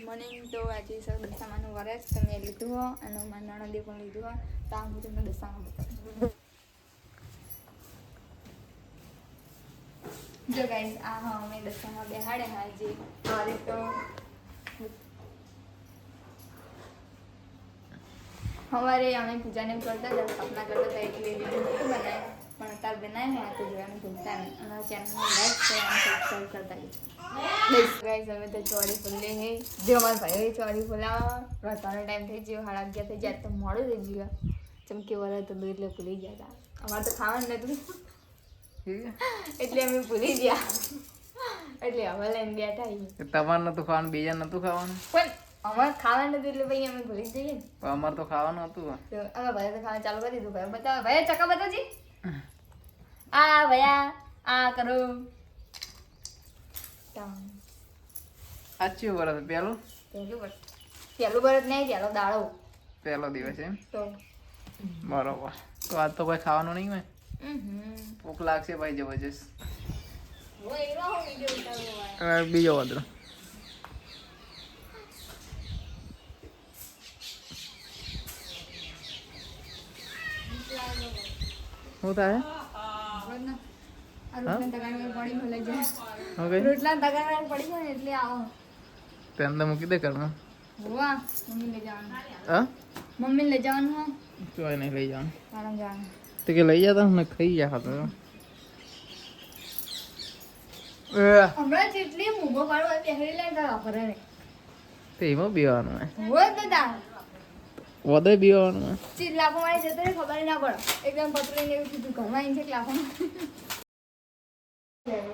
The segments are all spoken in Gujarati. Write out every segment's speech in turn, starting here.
મોર્નિંગ તો આજે સર દશામાનું વરસ તો મેં લીધું હો અને મારા નણંદે પણ લીધું હો તો આ હું તમને દશામાં બતાવું જો ગાઈસ આ હા અમે દશામાં બેહાડે હા જે સવારે તો સવારે અમે પૂજાને કરતા હતા સ્થાપના કરતા હતા એટલે વિડીયો નહોતું બનાવ્યું પણ અત્યારે બનાવે ને આ તો જોવાનું ભૂલતા નહીં અને ચેનલને લાઈક શેર અને સબસ્ક્રાઈબ કરતા રહેજો બસ ગાઈસ હવે તો ચોરી ફૂલે હે જો અમારા ભાઈ ચોરી ફૂલાવા રતાનો ટાઈમ થઈ ગયો 11:30 થઈ જાય તો મોડું થઈ ગયું ચમકી વાળા તો દૂધ એટલે ભૂલી ગયા હતા અમારે તો ખાવાનું નતું એટલે અમે ભૂલી ગયા એટલે હવે લઈને બેઠા તમારે નતું ખાવાનું બીજા નતું ખાવાનું પણ અમારે ખાવાનું હતું એટલે ભાઈ અમે ભૂલી જઈએ ને પણ અમારે તો ખાવાનું હતું તો અમે ભાઈ તો ખાવાનું ચાલુ કરી દીધું ભાઈ બતાવો ભાઈ ચકા બતાવજી આ ભયા આ કરો સાચું વરસ પહેલું વરસ નહીં પહેલો દાડો પહેલો દિવસ એમ તો બરોબર તો આજ તો ભાઈ ખાવાનું નહીં હોય ભૂખ લાગશે ભાઈ જબરજસ્ત બીજો વાંધો શું થાય રોટલા તગાર પડી જાય એટલે આવો પેન તો મૂકી દે ઘરમાં હોવા મમ્મી લઈ જવાનું હા મમ્મી લઈ જવાનું હા કોઈ નહીં લઈ જવાનું આરામ જવાનું તો કે લઈ જતા ને ખાઈ જા તો હમણાં જેટલી મૂગો પાડવા પહેરી લે તારા વાપરે તો એમાં બીવાનું હોય તો તાર વધે બીવાનું ચીજ લાફો મારી જતો ખબર ના પડે એકદમ પતરી ને એવું કીધું ઘરમાં છે લાફો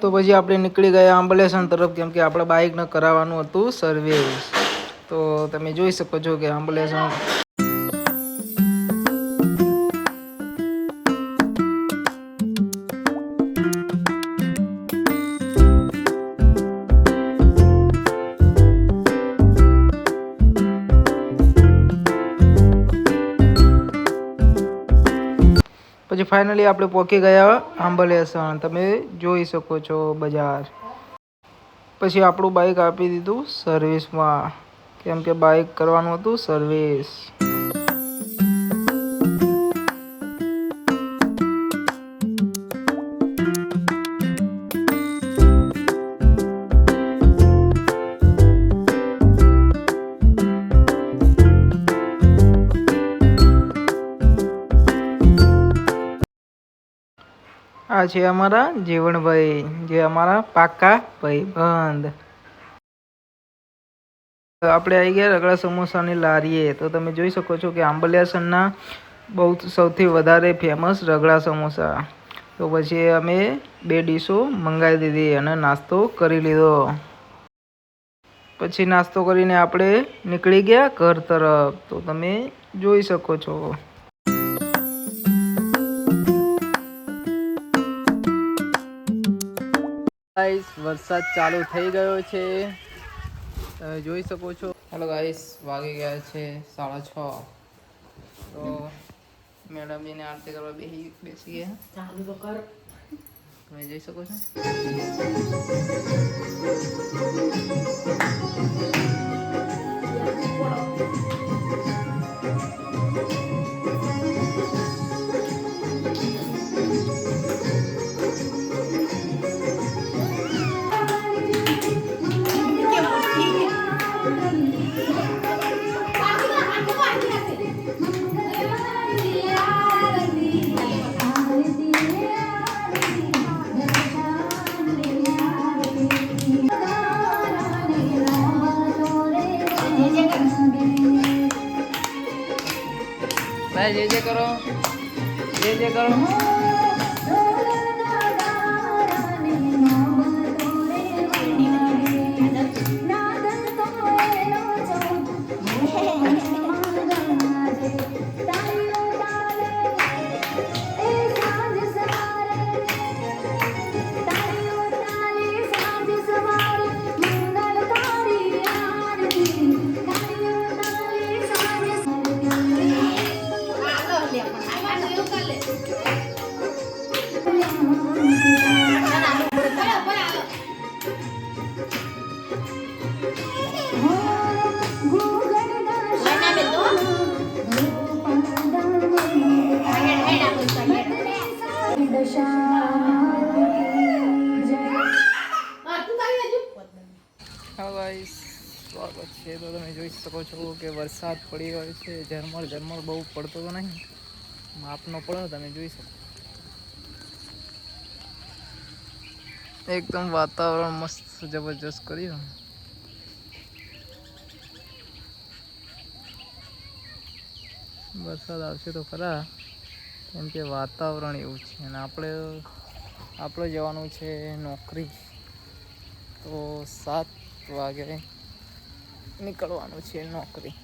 તો પછી આપણે નીકળી ગયા આંબલેસણ તરફ કેમ કે આપણે બાઇકને કરાવવાનું હતું સર્વિસ તો તમે જોઈ શકો છો કે આંબલેસણ પછી ફાઇનલી આપણે પહોંચી ગયા આંબલેસણ તમે જોઈ શકો છો બજાર પછી આપણું બાઇક આપી દીધું સર્વિસમાં કેમ કે બાઇક કરવાનું હતું સર્વિસ આ છે અમારા જીવણભાઈ જે અમારા પાક્કા ભાઈબંધ આપણે આવી ગયા રગડા સમોસાની લારીએ તો તમે જોઈ શકો છો કે આંબલિયાસણના બહુ સૌથી વધારે ફેમસ રગડા સમોસા તો પછી અમે 2 ડીશો મંગાવી દીધી અને નાસ્તો કરી લીધો પછી નાસ્તો કરીને આપણે નીકળી ગયા ઘર તરફ તો તમે જોઈ શકો છો ગાઈસ વરસાદ ચાલુ થઈ ગયો છે તમે જોઈ શકો છો હેલો ગાઈસ વાગી ગયા છે 6:30 તો મેડમજીને આરતી કરવા બેસી ગયા ચાલુ તો કર તમે જોઈ શકો છો भाई जे करो जे करो હા ગાઈસ સ્વાગત છે. તો તમે જોઈ શકો છો કે વરસાદ પડી રહ્યો છે. ઝરમર ઝરમર બહુ પડતો તો નહીં, માપનો પડ્યો. તમે જોઈ શકો એકદમ વાતાવરણ મસ્ત જબરજસ્ત કર્યું. વરસાદ આવશે તો ખરા, કેમ કે વાતાવરણ એવું છે. અને આપણે જવાનું છે નોકરી. તો 7 વાગે નીકળવાનું છે નોકરી.